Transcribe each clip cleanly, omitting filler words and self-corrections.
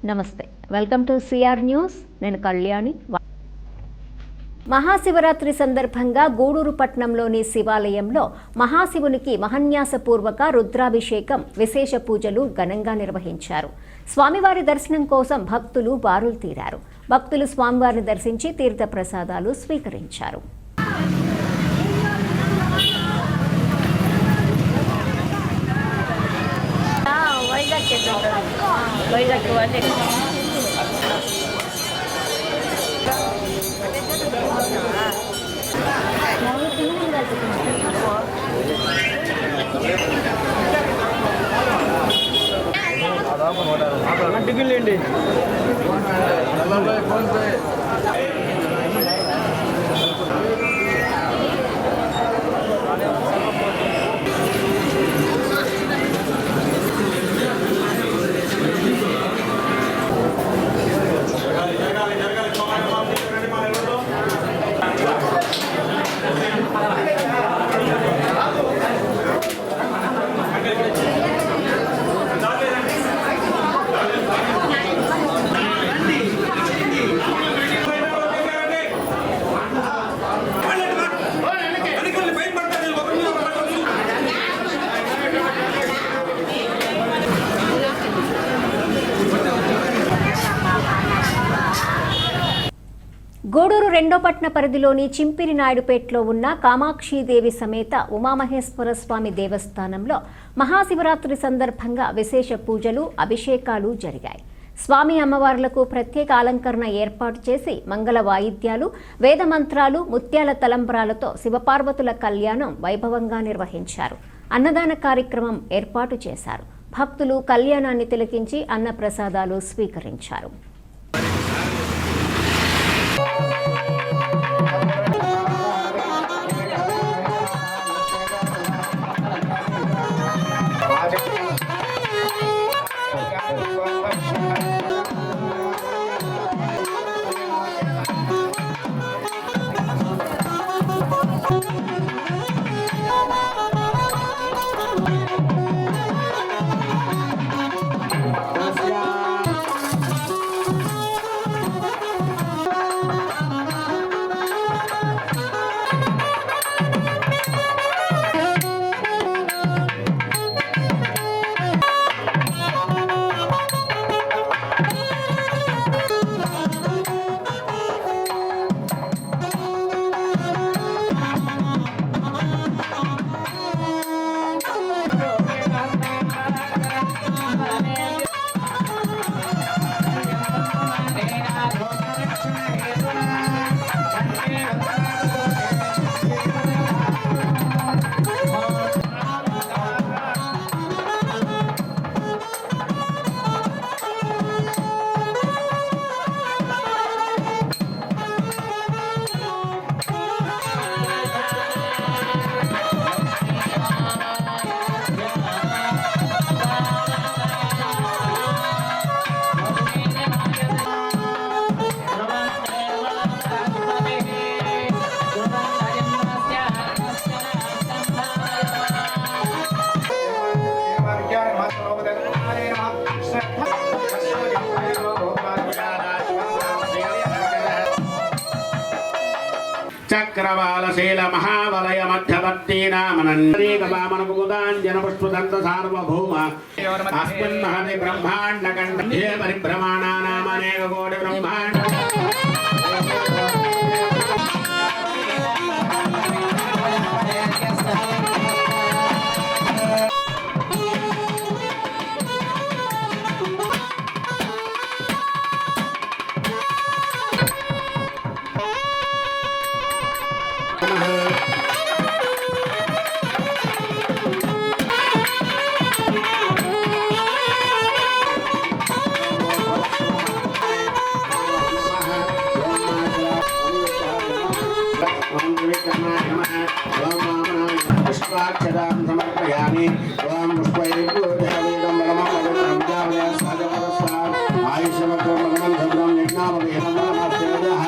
నమస్తే, welcome to CR news. నేను కళ్యాణి. మహాశివరాత్రి సందర్భంగా గూడూరు పట్టణంలోని శివాలయంలో మహాశివునికి మహాన్యాసపూర్వక రుద్రాభిషేకం, విశేష పూజలు ఘనంగా నిర్వహించారు. స్వామివారి దర్శనం కోసం భక్తులు బారులు తీరారు. భక్తులు స్వామివారిని దర్శించి తీర్థ ప్రసాదాలు స్వీకరించారు. టిఫిన్లేండి. గూడూరు రెండో పట్టణ పరిధిలోని చింపిరినాయుడుపేటలో ఉన్న కామాక్షీదేవి సమేత ఉమామహేశ్వర స్వామి దేవస్థానంలో మహాశివరాత్రి సందర్భంగా విశేష పూజలు, అభిషేకాలు జరిగాయి. స్వామి అమ్మవార్లకు ప్రత్యేక అలంకరణ ఏర్పాటు చేసి మంగళ వాయిద్యాలు, వేదమంత్రాలు, ముత్యాల తలంబ్రాలతో శివపార్వతుల కళ్యాణం వైభవంగా నిర్వహించారు. అన్నదాన కార్యక్రమం ఏర్పాటు చేశారు. భక్తులు కళ్యాణాన్ని తిలకించి అన్నప్రసాదాలు స్వీకరించారు. చక్రవాలశీల మహావలయ మధ్యవర్తి నామనందీకవామనపుదాంజన పుష్పదంత సార్వభౌమ అస్మిన్ మహతి బ్రహ్మాండ కంఠే పరిభ్రమాణానామనేక కోటి బ్రహ్మాండ पुष्पाक्षरां समर्पयामि। ओम पुष्पैर्पूजयामीदं परमपवित्रं आयुष्यवक्रं भगवन् भद्रं यज्ञामवेदं नमस्तेजः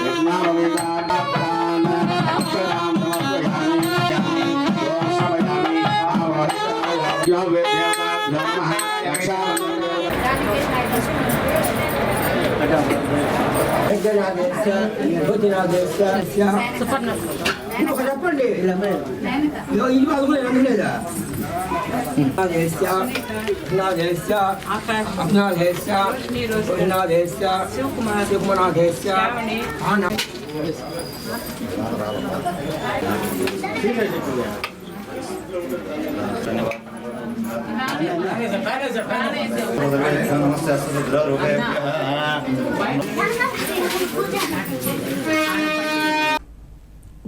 यज्ञामवेदात्तान् अक्षरां समर्पयामि। ओम समयामि आवाहयामि। यो वेद्यानां नमः यक्षामि చెప్పండి ఇల్లు అది కూడా లేదా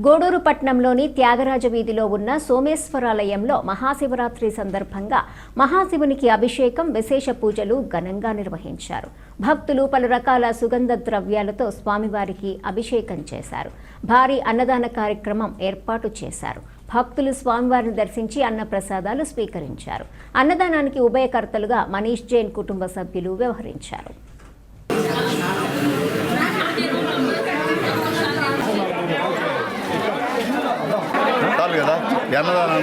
గూడూరు పట్టణంలోని త్యాగరాజ వీధిలో ఉన్న సోమేశ్వరాలయంలో మహాశివరాత్రి సందర్భంగా మహాశివునికి అభిషేకం, విశేష పూజలు ఘనంగా నిర్వహించారు. భక్తులు పలు రకాల సుగంధ ద్రవ్యాలతో స్వామివారికి అభిషేకం చేశారు. భారీ అన్నదాన కార్యక్రమం ఏర్పాటు చేశారు. భక్తులు స్వామివారిని దర్శించి అన్న ప్రసాదాలు స్వీకరించారు. అన్నదానానికి ఉభయకర్తలుగా మనీష్ జైన్ కుటుంబ సభ్యులు వ్యవహరించారు. కదా అన్నదానం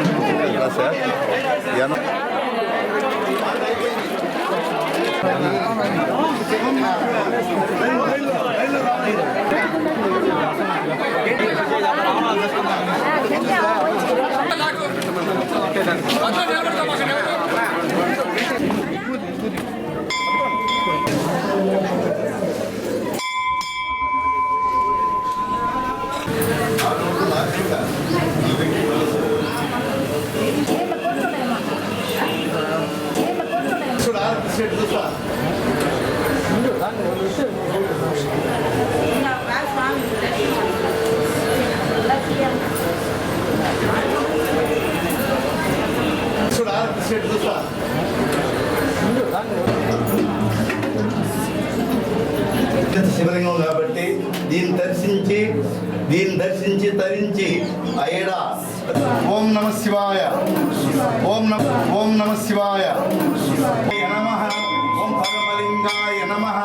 శివలింగం కాబట్టి దీన్ని దర్శించి తరించి అయ్యడ ఓం నమ శివాయ ఓం నమ శివాయ నమః ఓం పరమలింగాయ నమః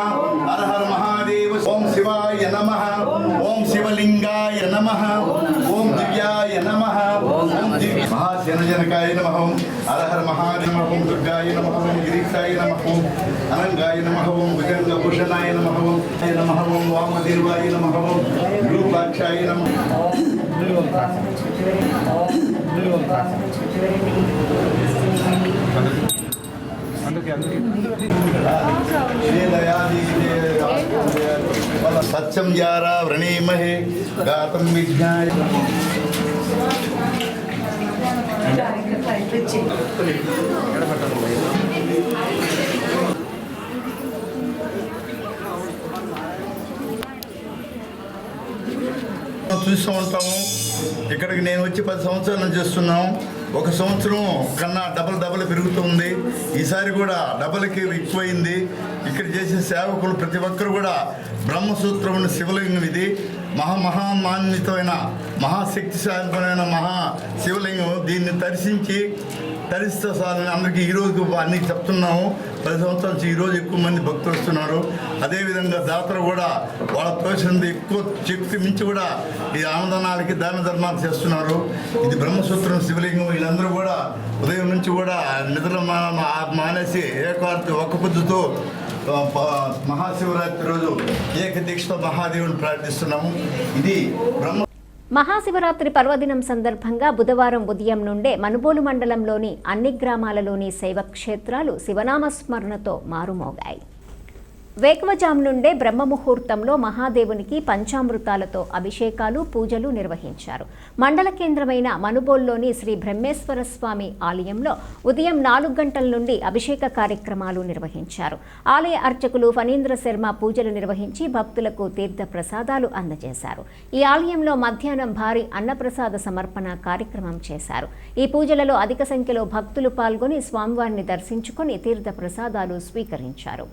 హర హర మహాదేవ ఓం శివాయ నమః ఓం శివలింగాయ నమః ఓం దివ్యాయ నమః ఓం మహాశనజనకాయ నమః హర హర మహాదేవ నమః ఓం దుర్గాయ నమః ఓం గిరీశాయ నమః ఓం అనంగాయ నమః ఓం భుజంగభూషణాయ నమః ఓం నమః ఓం వామదేవాయ నమః ఓం రూపాక్షాయ నమః సత్యం జారా వ్రణీమహే గాతం విజ్ఞాయ చూస్తూ ఉంటాము. ఇక్కడికి నేను వచ్చి 10 సంవత్సరాలు చేస్తున్నాం. ఒక సంవత్సరం కన్నా డబల్ పెరుగుతుంది. ఈసారి కూడా డబల్కి ఎక్కువైంది. ఇక్కడ చేసే సేవకులు ప్రతి ఒక్కరు కూడా బ్రహ్మసూత్రమైన శివలింగం ఇది మహామాన్వితమైన మహాశక్తిశాలిమైన శివలింగం. దీన్ని తరిస్తే సార్ని అందరికీ ఈరోజు అన్నీ చెప్తున్నాము. 10 సంవత్సరాల నుంచి ఈరోజు ఎక్కువ మంది భక్తులు వస్తున్నారు. అదేవిధంగా జాతర కూడా వాళ్ళ తోచినంత ఎక్కువ శక్తి మించి కూడా ఈ ఆనందనాలకి దాన ధర్మాలు చేస్తున్నారు. ఇది బ్రహ్మసూత్రం శివలింగం. వీళ్ళందరూ కూడా ఉదయం నుంచి కూడా నిద్ర మానేసి ఏకార్తి ఒక్క పొద్దుతో మహాశివరాత్రి రోజు ఏకదీక్షతో మహాదేవుని ప్రార్థిస్తున్నాము. ఇది మహాశివరాత్రి పర్వదినం సందర్భంగా బుధవారం ఉదయం నుండే మనుబోలు మండలంలోని అన్ని గ్రామాలలోని శైవ క్షేత్రాలు శివనామస్మరణతో మారుమోగాయి. వేకువజాము నుండే బ్రహ్మముహూర్తంలో మహాదేవునికి పంచామృతాలతో అభిషేకాలు, పూజలు నిర్వహించారు. మండల కేంద్రమైన మనుబోల్లోని శ్రీ బ్రహ్మేశ్వర స్వామి ఆలయంలో ఉదయం 4 గంటల నుండి అభిషేక కార్యక్రమాలు నిర్వహించారు. ఆలయ అర్చకులు ఫణీంద్ర శర్మ పూజలు నిర్వహించి భక్తులకు తీర్థ ప్రసాదాలు అందజేశారు. ఈ ఆలయంలో మధ్యాహ్నం భారీ అన్నప్రసాద సమర్పణ కార్యక్రమం చేశారు. ఈ పూజలలో అధిక సంఖ్యలో భక్తులు పాల్గొని స్వామివారిని దర్శించుకొని తీర్థ ప్రసాదాలు స్వీకరించారు.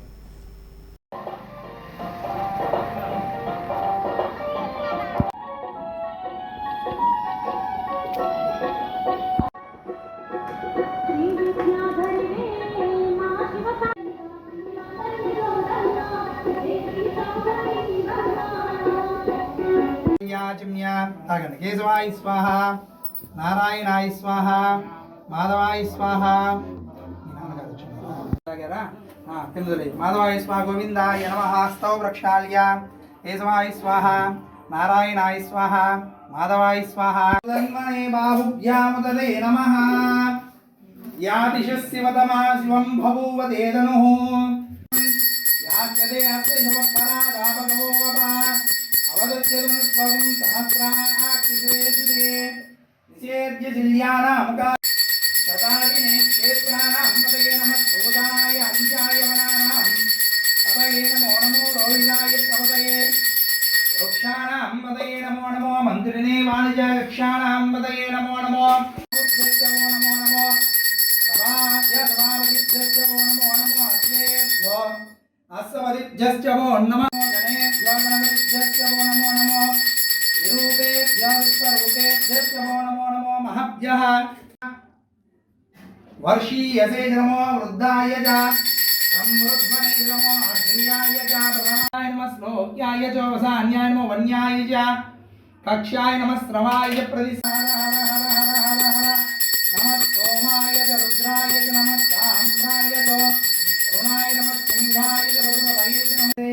కేశవాయ స్వాహ, నారాయణాయ స్వాహ, మాధవాయ స్వాహ. కిందలే మాధవాయ స్వాహ గోవిందాయ నమః స్తవ ప్రక్షాళ్య కేశవాయ స్వాహ నారాయణాయ స్వాహ మాధవాయ స్వాహ తన్మనే బాహుభ్యాముదలే నమః యాదిశస్యవతమా శివం బభూవదేదనుః యాద్యదే అస్య శివపరాదాపగవోవప అవదత్యదునుస్వం సహస్రాక్షిషేషుదే నిషేద్య జిల్యానాం తథావినే క్షేత్రాణాం పతయే నమః శోదాయ అంశాయ వనానాం పతయే నమో నమో రోహితాయ పతయే వృక్షాణాం పతయే నమో నమో మంత్రిణే వాణిజ్యక్షాణాం పతయే నమో నమో నమో నమో నమో సభాభ్యసభావదిభ్యశ్చ నమో నమో అస్యేభ్యో అస్సవదిభ్యశ్చ నమో గణేభ్యో గణపతిభ్యశ్చ నమో నమో విరూపేభ్యో విశ్వరూపేభ్యశ్చ నమో నమో మహభ్యః वर्षीयसे नमो वृद्धाय च संवृद्धने नमो अग्र्याय च प्रथमाय नमः श्लोक्याय च वसान्याय नमो वन्याय च कक्ष्याय नमः श्रवाय च प्रतिसार हर हर हर हर हर नमः सोमाय च रुद्राय च नमः साम्राय च रुणाय नमः सिंहाय च वसुमताय च नमः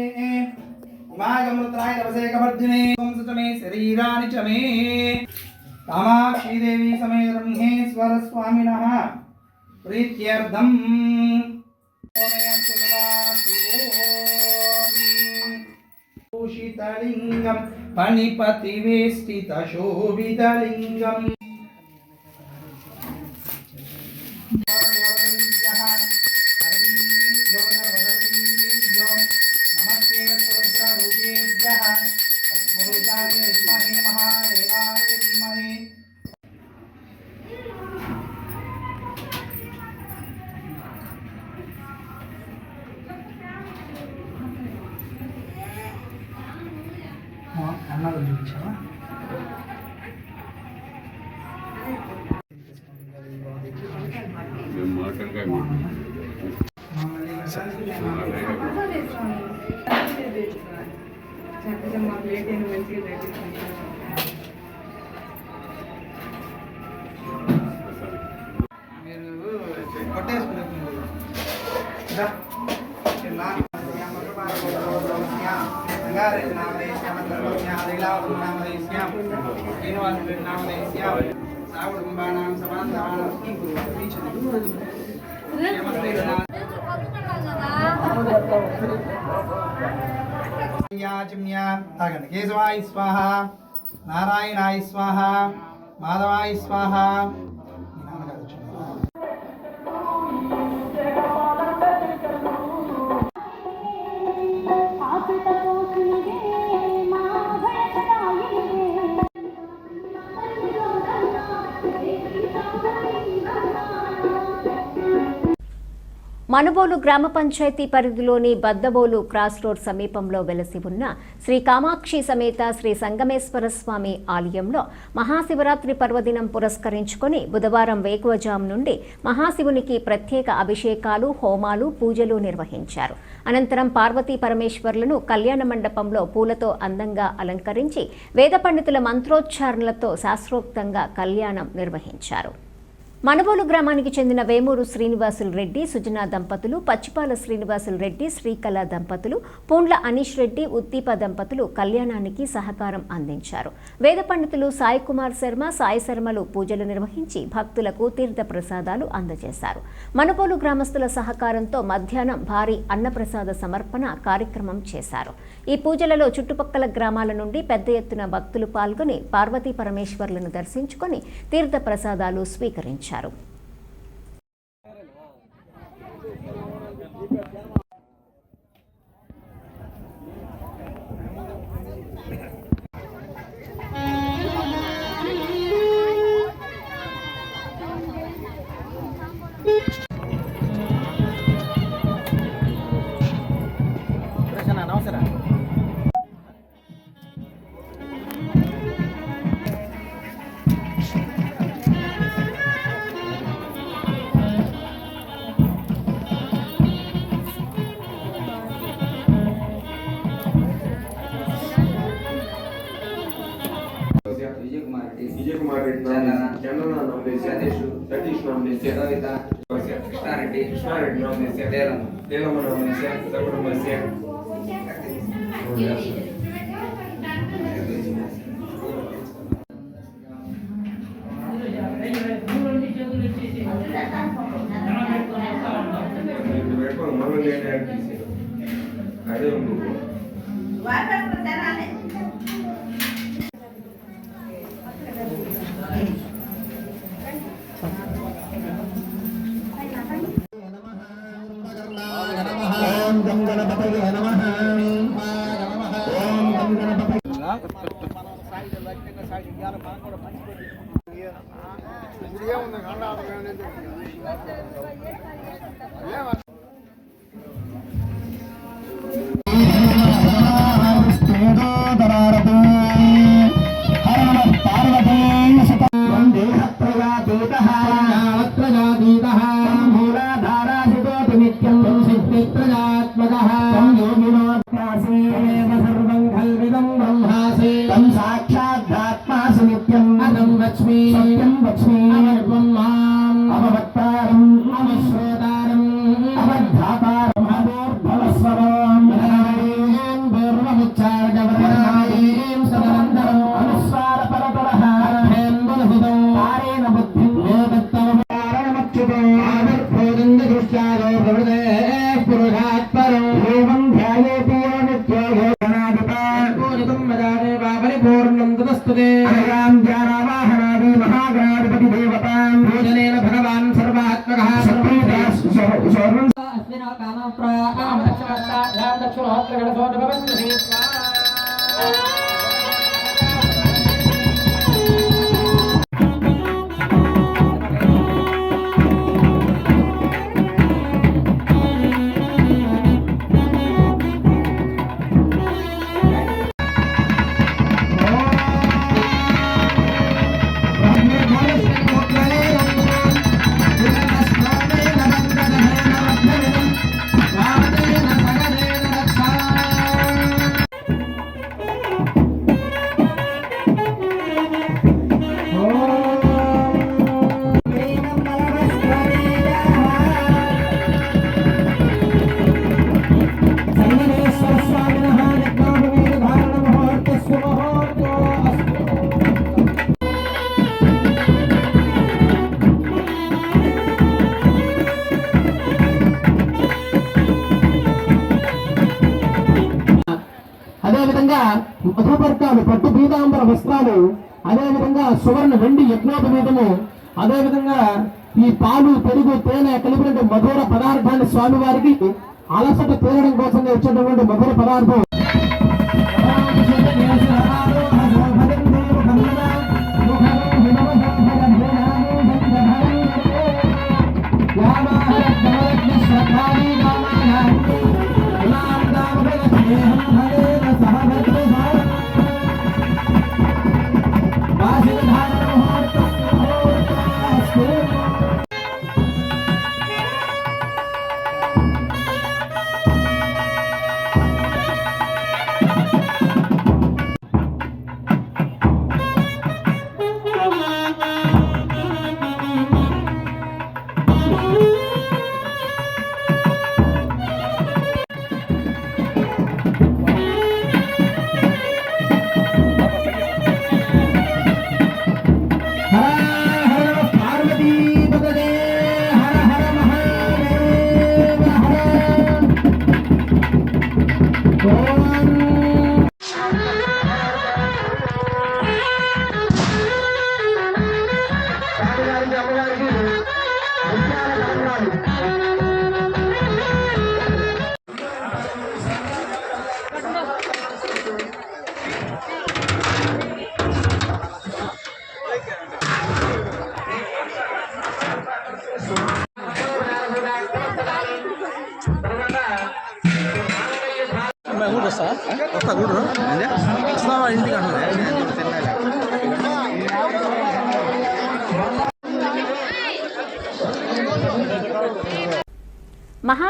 हिमागमृत्राय तपसे कवर्धिने च मे शरीराणि च मे कामाक्षी देवी समेत ब्रह्मेश्वर स्वामिनः प्रीत्यर्थम भूषितलिंगम फणिपतिवेष्टितशोभितलिंगम नमस्ते रुद्ररूपेभ्यः तत्पुरुषाय विद्महे महादेवाय धीमहि అన్నది చూపించావా మీరు కేశవాయ స్వాహ నారాయణాయ స్వాహ మాధవాయ స్వాహ మనుబోలు గ్రామ పంచాయతీ పరిధిలోని బద్దబోలు క్రాస్ రోడ్ సమీపంలో వెలసి ఉన్న శ్రీ కామాక్షి సమేత శ్రీ సంగమేశ్వర స్వామి ఆలయంలో మహాశివరాత్రి పర్వదినం పురస్కరించుకొని బుధవారం వేకువజాము నుండి మహాశివునికి ప్రత్యేక అభిషేకాలు హోమాలు పూజలు నిర్వహించారు. అనంతరం పార్వతీ పరమేశ్వర్లను కళ్యాణ మండపంలో పూలతో అందంగా అలంకరించి వేద పండితుల మంత్రోచ్చారణలతో శాస్త్రోక్తంగా కళ్యాణం నిర్వహించారు. మనుబోలు గ్రామానికి చెందిన వేమూరు శ్రీనివాసులు రెడ్డి సుజనా దంపతులు, పచ్చిపాల శ్రీనివాసులు రెడ్డి శ్రీకళ దంపతులు, పూండ్ల అనీష్ రెడ్డి ఉద్దీప దంపతులు కళ్యాణానికి సహకారం అందించారు. వేద పండితులు సాయి కుమార్ శర్మ, సాయి శర్మలు పూజలు నిర్వహించి భక్తులకు తీర్థ ప్రసాదాలు అందజేశారు. మనుబోలు గ్రామస్తుల సహకారంతో మధ్యాహ్నం భారీ అన్నప్రసాద సమర్పణ కార్యక్రమం చేశారు. ఈ పూజలలో చుట్టుపక్కల గ్రామాల నుండి పెద్ద ఎత్తున భక్తులు పాల్గొని పార్వతీ పరమేశ్వర్లను దర్శించుకొని తీర్థ ప్రసాదాలు స్వీకరించారు. విజయకుమార్ రెడ్డి, చంద్రనాథ్ నామినేషన్, సతీష్ నామినేషన్, కృష్ణారెడ్డి అది కృష్ణారెడ్డి బ్రహ్మస్య దేవమ్మ బ్రహ్మస్య సకుటుంబస్య అదే ఓం గం గణపతయే నమః. ఓం గం గణపతయే సాక్షాద్ధాత్మాసి నిత్యం అదం లక్ష్మీ సత్యం లక్ష్మీ అమర్వన్మాం అవవక్తారం అవశ్రోతారం అవధాతారం అదోర్భవస్వరం పూర్వముచ్చారగవరాయీం సదనందరం అనుస్వార పరపరః అర్థేన్ బలహుదం కారేణ బుద్ధిం వేదత్తమకారణమచ్యుతం ఆవిర్భూతం దృష్టాదో ప్రవృతే పురుషాత్పరం ఏవం ధ్యాయేతి యో నిత్యో యోగనాదిపాూరితం మదాదే పరిపూర్ణం తదస్తుతే అయాం జ్ఞానావాహనాది మహాగణాధిపతి దేవతాం పూజనేన భగవాన్ సర్వాత్మకః సర్వం అస్మిన్ కామః ప్రాకామక్షమత్తాధ్యాం దక్షిణోత్తరగణసోదభవస్మి అదేవిధంగా మధుపర్కాలు పట్టు పీతాంబర వస్త్రాలు, అదేవిధంగా సువర్ణ వెండి యజ్ఞోపవీతము, అదేవిధంగా ఈ పాలు పెరుగు తేనె కలిపినటువంటి మధుర పదార్థాన్ని స్వామివారికి అలసట తీరడం కోసం ఇచ్చినటువంటి మధుర పదార్థం.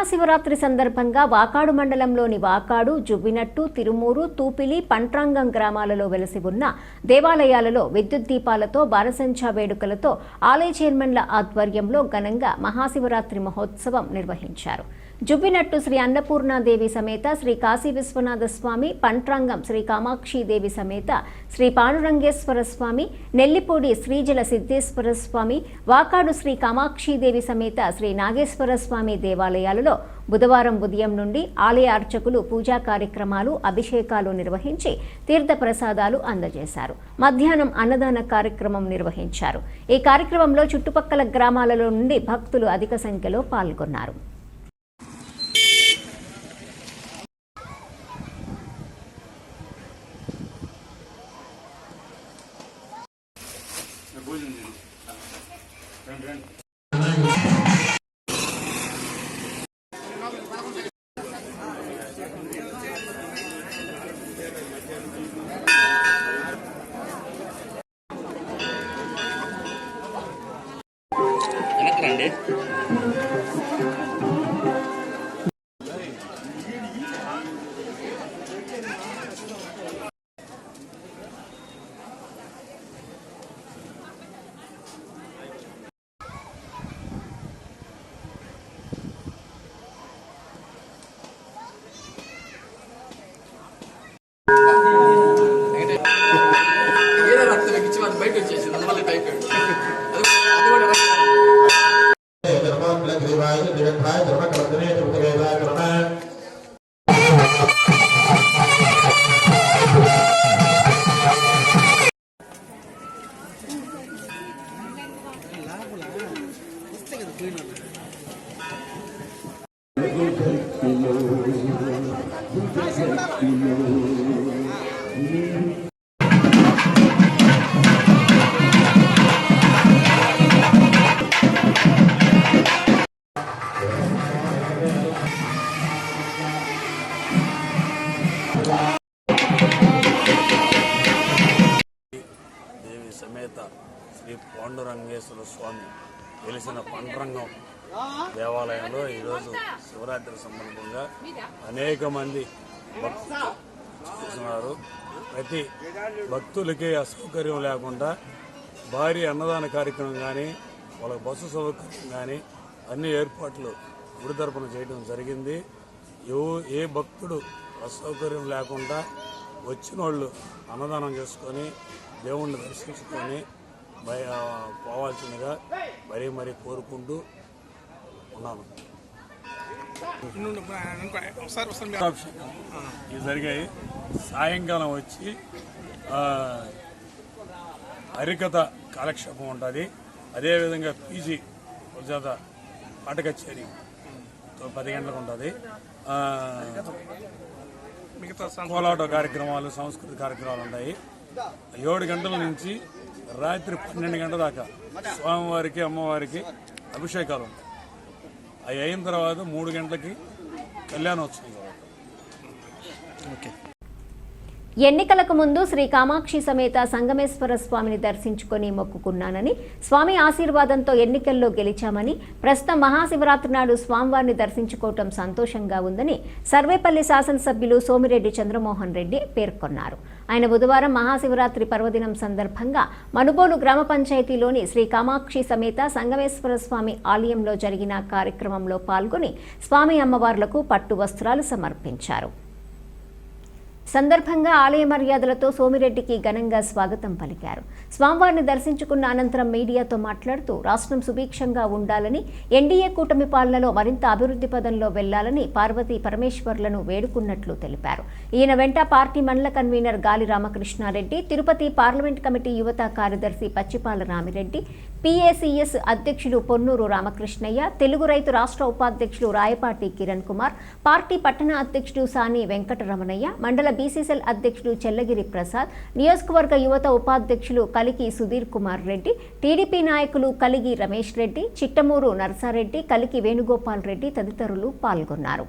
మహాశివరాత్రి సందర్భంగా వాకాడు మండలంలోని వాకాడు, జువ్వినట్టు, తిరుమూరు, తూపిలి, పంట్రాంగం గ్రామాలలో వెలసి ఉన్న దేవాలయాలలో విద్యుత్ దీపాలతో బారసంచా వేడుకలతో ఆలయ చైర్మన్ల ఆధ్వర్యంలో ఘనంగా మహాశివరాత్రి మహోత్సవం నిర్వహించారు. జువ్వినట్టు శ్రీ అన్నపూర్ణాదేవి సమేత శ్రీ కాశీ విశ్వనాథ స్వామి, పంట్రాంగం శ్రీ కామాక్షిదేవి సమేత శ్రీ పాండురంగేశ్వర స్వామి, నెల్లిపూడి శ్రీజల సిద్ధేశ్వర స్వామి, వాకాడు శ్రీ కామాక్షిదేవి సమేత శ్రీ నాగేశ్వర స్వామి దేవాలయాలలో బుధవారం ఉదయం నుండి ఆలయ అర్చకులు పూజా కార్యక్రమాలు, అభిషేకాలు నిర్వహించి తీర్థ ప్రసాదాలు అందజేశారు. మధ్యాహ్నం అన్నదాన కార్యక్రమం నిర్వహించారు. ఈ కార్యక్రమంలో చుట్టుపక్కల గ్రామాలలో నుండి భక్తులు అధిక సంఖ్యలో పాల్గొన్నారు. దేవి సమేత శ్రీ పాండురంగేశ్వర స్వామి వెలిసిన పంట్రంగం దేవాలయంలో ఈరోజు శివరాత్రి సందర్భంగా అనేక మంది భక్తులు చేస్తున్నారు. ప్రతి భక్తులకి అసౌకర్యం లేకుండా భారీ అన్నదాన కార్యక్రమం కానీ, వాళ్ళకి బస్సు సౌకర్యం కానీ అన్ని ఏర్పాట్లు గుడి తరపున చేయడం జరిగింది. ఏ భక్తుడు అసౌకర్యం లేకుండా వచ్చిన వాళ్ళు అన్నదానం చేసుకొని దేవుణ్ణి దర్శించుకొని పోవాల్సిందిగా మరీ కోరుకుంటూ ఉన్నాను. ఇవి జరిగాయి. సాయంకాలం వచ్చి హరికథ కాలక్షేపం ఉంటుంది. అదేవిధంగా పీజీ చేత పాట కచేరీ 10 గంటలకు ఉంటుంది. మిగతా కోలాట కార్యక్రమాలు, సంస్కృతి కార్యక్రమాలు ఉంటాయి. 7 గంటల నుంచి రాత్రి 12 గంటల దాకా స్వామివారికి, అమ్మవారికి అభిషేకాలు ఉంటాయి. అవి అయిన తర్వాత 3 గంటలకి కళ్యాణోత్సవం జరుగుతుంది. ఎన్నికలకు ముందు శ్రీ కామాక్షి సమేత సంగమేశ్వర స్వామిని దర్శించుకొని మొక్కుకున్నానని, స్వామి ఆశీర్వాదంతో ఎన్నికల్లో గెలిచామని, ప్రస్తుతం మహాశివరాత్రి నాడు స్వామివారిని దర్శించుకోవటం సంతోషంగా ఉందని సర్వేపల్లి శాసనసభ్యులు సోమిరెడ్డి చంద్రమోహన్ రెడ్డి పేర్కొన్నారు. ఆయన బుధవారం మహాశివరాత్రి పర్వదినం సందర్భంగా మనుబోలు గ్రామ పంచాయతీలోని శ్రీ కామాక్షి సమేత సంగమేశ్వర స్వామి ఆలయంలో జరిగిన కార్యక్రమంలో పాల్గొని స్వామి అమ్మవార్లకు పట్టు వస్త్రాలు సమర్పించారు. సందర్భంగా ఆలయ మర్యాదలతో సోమిరెడ్డికి ఘనంగా స్వాగతం పలికారు. స్వామివారిని దర్శించుకున్న అనంతరం మీడియాతో మాట్లాడుతూ రాష్ట్రం సుభిక్షంగా ఉండాలని, ఎన్డీఏ కూటమి పాలనలో మరింత అభివృద్ధి పదంలో వెళ్లాలని పార్వతీ పరమేశ్వర్లను వేడుకున్నట్లు తెలిపారు. ఈయన వెంట పార్టీ మండల కన్వీనర్ గాలి రామకృష్ణారెడ్డి, తిరుపతి పార్లమెంట్ కమిటీ యువత కార్యదర్శి పచ్చిపాల రామిరెడ్డి, PACS అధ్యక్షులు పొన్నూరు రామకృష్ణయ్య, తెలుగు రైతు రాష్ట్ర ఉపాధ్యక్షులు రాయపాటి కిరణ్ కుమార్, పార్టీ పట్టణ అధ్యక్షుడు సాని వెంకటరమణయ్య, మండల BCCL అధ్యక్షుడు చెల్లగిరి ప్రసాద్, నియోజకవర్గ యువత ఉపాధ్యక్షులు కలికి సుధీర్ కుమార్ రెడ్డి, టీడీపీ నాయకులు కలిగి రమేష్ రెడ్డి, చిట్టమూరు నర్సారెడ్డి, కలికి వేణుగోపాల్ రెడ్డి తదితరులు పాల్గొన్నారు.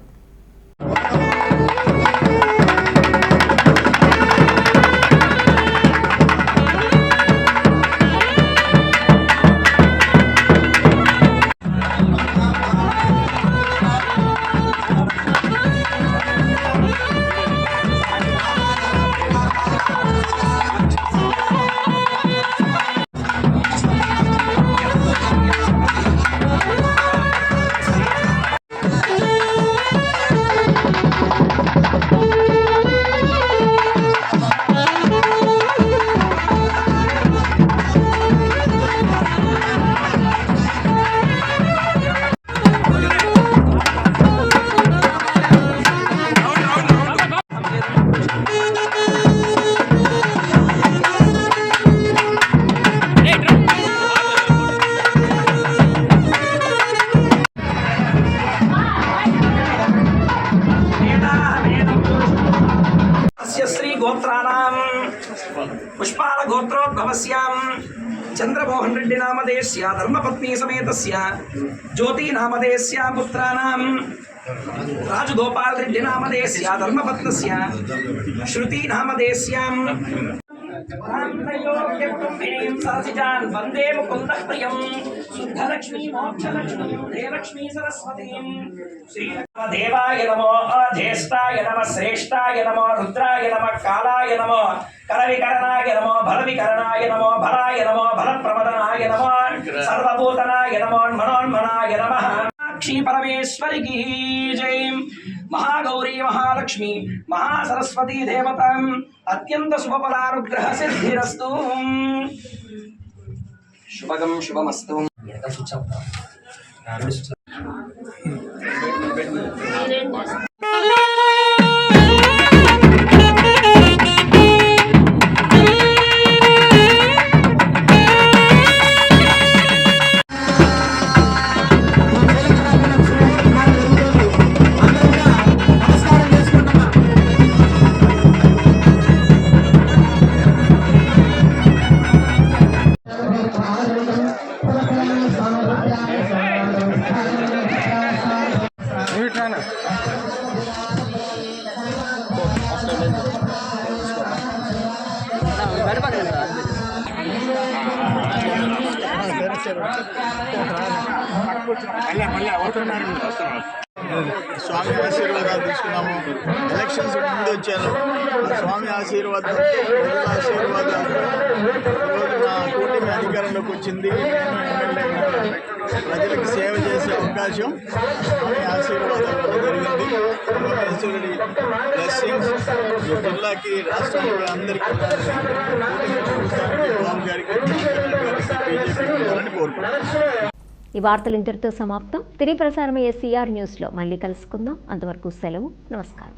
పుష్పాల గోత్రోద్భవస్యాం చంద్రమోహన్ రెడ్డి నామధేస్య ధర్మపత్ని సమేతస్య జ్యోతి నామధేస్య పుత్రానాం రాజగోపాల్ రెడ్డి నామధేస్య ధర్మపత్నస్య శృతి నామధేస్యాం వందే ముకుంద ప్రియం శుద్ధలక్ష్మీ మోక్షలక్ష్మీ దేవలక్ష్మీ సరస్వతీం శ్రీదేవాయ నమో జ్యేష్ఠాయ నమ శ్రేష్ఠాయ నమో రుద్రాయ నమ కాలాయ నమో కరవికరణాయ నమో బలవికరణాయ నమో బలాయ నమో బలప్రమదనాయ నమో సర్వభూతనాయ నమో మనోన్మనాయ నమః శ్రీ పరమేశ్వరి की जय महागौरी महालक्ष्मी महासरस्वती देवता अत्यंत शुभफलानुग्रह सिद्धिरस्तु शुभगम शुभमस्तु స్వామి ఆశీర్వాదాలు తీసుకున్నాము. ఎలక్షన్స్ ముందు వచ్చాను. స్వామి ఆశీర్వాదం ఆశీర్వాదాలు ఈరోజు నా కూటమి అధికారంలోకి వచ్చింది. ప్రజలకు సేవ చేసే అవకాశం స్వామి ఆశీర్వాదాల వల్ల జరిగింది. భువనేశ్వరుడి బ్లెస్సింగ్స్ ఈ జిల్లాకి రాష్ట్రానికి అందరికీ స్వామి గారికి బీజేపీ కోరుకుంటున్నాను. ఈ వార్తలు ఇంతటితో సమాప్తం. తిరిగి ప్రసారమయ్యే సిఆర్ న్యూస్లో మళ్ళీ కలుసుకుందాం. అంతవరకు సెలవు. నమస్కారం.